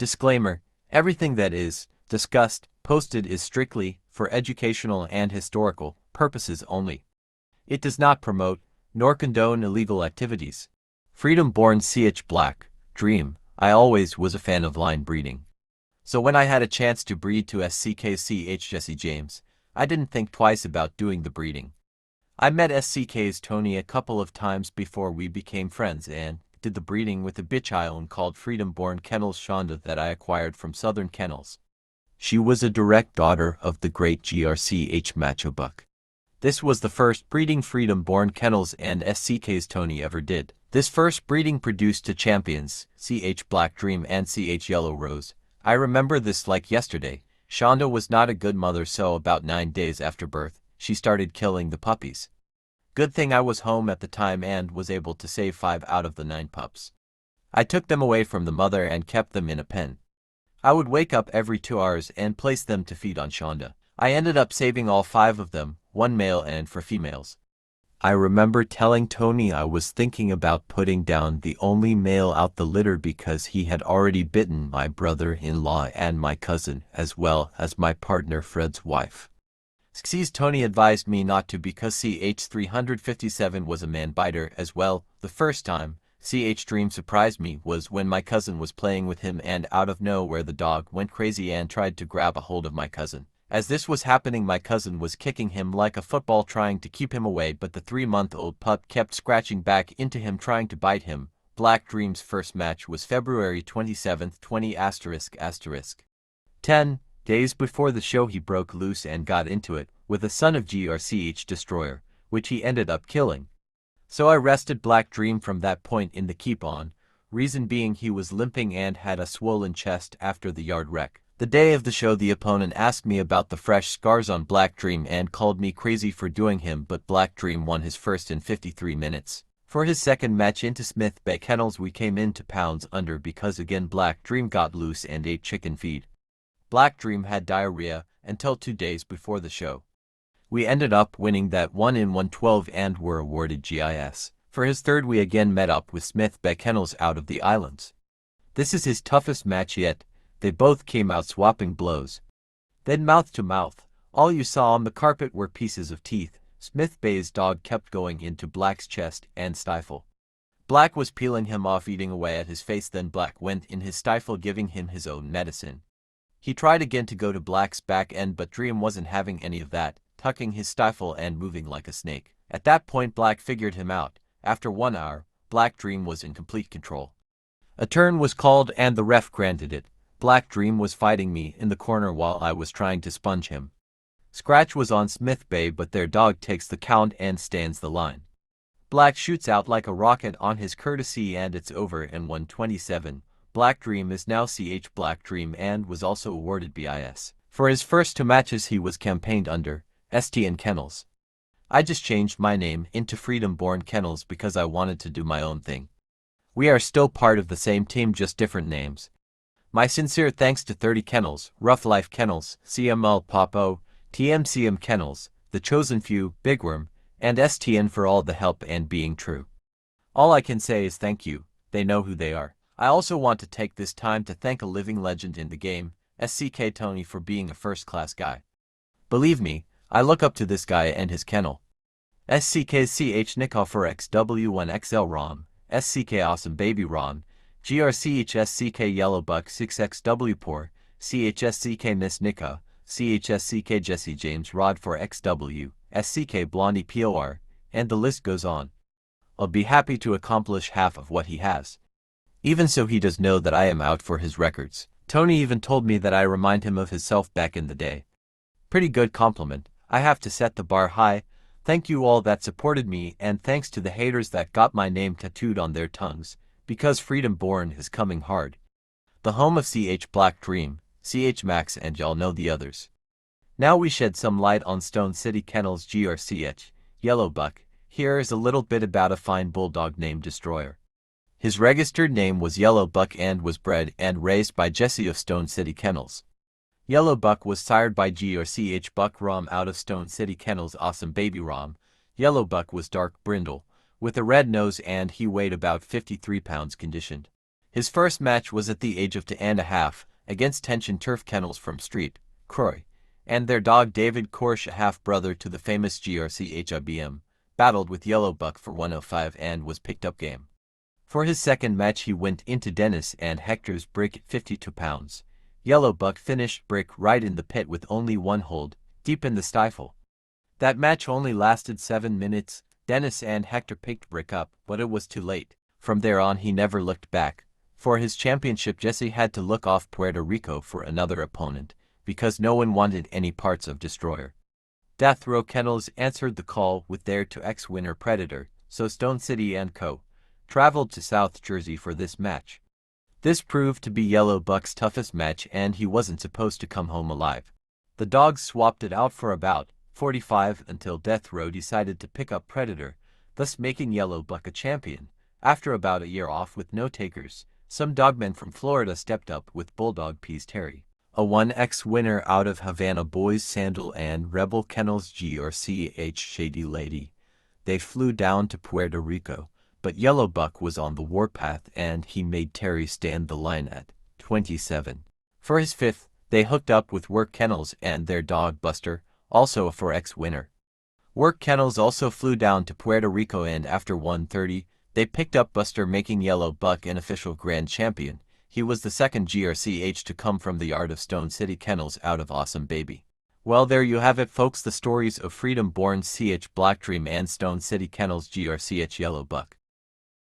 Disclaimer: everything that is discussed, posted is strictly for educational and historical purposes only. It does not promote nor condone illegal activities. Freedom-born ch Black Dream. I always was a fan of line breeding. So when I had a chance to breed to SCKCH Jesse James, I didn't think twice about doing the breeding. I met SCK's Tony a couple of times before we became friends and did the breeding with a bitch I own called Freedom-born Kennels Shonda that I acquired from Southern Kennels. She was a direct daughter of the great GRCH Macho Buck. This was the first breeding Freedom-born Kennels and SCK's Tony ever did. This first breeding produced two champions, ch Black Dream and ch Yellow Rose. I remember this like yesterday. Shonda was not a good mother, so about 9 days after birth, she started killing the puppies. Good thing I was home at the time and was able to save 5 out of the 9 pups. I took them away from the mother and kept them in a pen. I would wake up every 2 hours and place them to feed on Shonda. I ended up saving all 5 of them, 1 male and 4 females. I remember telling Tony I was thinking about putting down the only male out the litter because he had already bitten my brother-in-law and my cousin, as well as my partner Fred's wife. Tony advised me not to because CH357 was a man-biter as well. The first time CH Dream surprised me was when my cousin was playing with him and out of nowhere the dog went crazy and tried to grab a hold of my cousin. As this was happening, my cousin was kicking him like a football trying to keep him away, but the 3-month-old pup kept scratching back into him trying to bite him. Black Dream's first match was February 27, 20***. 10 days before the show he broke loose and got into it with a son of GRCH Destroyer, which he ended up killing. So I rested Black Dream from that point in the keep on, reason being he was limping and had a swollen chest after the yard wreck. The day of the show the opponent asked me about the fresh scars on Black Dream and called me crazy for doing him, but Black Dream won his first in 53 minutes. For his second match into Smith Bay Kennels we came into pounds under because again Black Dream got loose and ate chicken feed. Black Dream had diarrhea until 2 days before the show. We ended up winning that 1 in 112 and were awarded GIS. For his third we again met up with Smith Bay Kennels out of the islands. This is his toughest match yet. They both came out swapping blows. Then mouth to mouth, all you saw on the carpet were pieces of teeth. Smith Bay's dog kept going into Black's chest and stifle. Black was peeling him off, eating away at his face, then Black went in his stifle giving him his own medicine. He tried again to go to Black's back end, but Dream wasn't having any of that, tucking his stifle and moving like a snake. At that point Black figured him out. After 1 hour, Black Dream was in complete control. A turn was called and the ref granted it. Black Dream was fighting me in the corner while I was trying to sponge him. Scratch was on Smith Bay, but their dog takes the count and stands the line. Black shoots out like a rocket on his courtesy and it's over in 127. Black Dream is now ch Black Dream and was also awarded BIS. For his first 2 matches he was campaigned under STN Kennels. I just changed my name into Freedom-born Kennels because I wanted to do my own thing. We are still part of the same team, just different names. My sincere thanks to 30 Kennels, Rough Life Kennels, CML Popo, TMCM Kennels, The Chosen Few, Big Worm, and STN for all the help and being true. All I can say is thank you, they know who they are. I also want to take this time to thank a living legend in the game, SCK Tony, for being a first-class guy. Believe me, I look up to this guy and his kennel. SCKCH Nickoff for XW1XL ROM, SCK Awesome Baby ROM, GRCH SCK Yellow Buck 6XW Poor, CHSCK Miss Nika, CHSCK Jesse James Rod for XW, SCK Blondie POR, and the list goes on. I'll be happy to accomplish half of what he has. Even so, he does know that I am out for his records. Tony even told me that I remind him of himself back in the day. Pretty good compliment. I have to set the bar high. Thank you all that supported me, and thanks to the haters that got my name tattooed on their tongues, because Freedom-born is coming hard. The home of ch Black Dream, ch Max, and y'all know the others. Now we shed some light on Stone City Kennels GRCH, Yellow Buck. Here is a little bit about a fine bulldog named Destroyer. His registered name was Yellow Buck and was bred and raised by Jesse of Stone City Kennels. Yellow Buck was sired by GRCH Buck Rom out of Stone City Kennels Awesome Baby Rom. Yellow Buck was dark brindle, with a red nose, and he weighed about 53 pounds conditioned. His first match was at the age of 2.5 against Tension Turf Kennels from Street, Croy, and their dog David Korsh, a half-brother to the famous GRC HIBM, battled with Yellow Buck for 105 and was picked up game. For his second match he went into Dennis and Hector's Brick at 52 pounds. Yellow Buck finished Brick right in the pit with only one hold, deep in the stifle. That match only lasted 7 minutes. Dennis and Hector picked Brick up, but it was too late. From there on he never looked back. For his championship Jesse had to look off Puerto Rico for another opponent, because no one wanted any parts of Destroyer. Death Row Kennels answered the call with their 2x winner Predator, so Stone City & Co. traveled to South Jersey for this match. This proved to be Yellow Buck's toughest match and he wasn't supposed to come home alive. The dogs swapped it out for about 45 until Death Row decided to pick up Predator, thus making Yellow Buck a champion. After about a year off with no takers, some dogmen from Florida stepped up with Bulldog Peas Terry, a 1x winner out of Havana Boys Sandal and Rebel Kennels GRCH Shady Lady. They flew down to Puerto Rico, but Yellow Buck was on the warpath and he made Terry stand the line at 27. For his fifth, they hooked up with Work Kennels and their dog Buster, also a 4x winner. Work Kennels also flew down to Puerto Rico and after 1:30, they picked up Buster, making Yellow Buck an official grand champion. He was the second GRCH to come from the yard of Stone City Kennels out of Awesome Baby. Well, there you have it folks, the stories of Freedom Born CH Black Dream and Stone City Kennels GRCH Yellow Buck.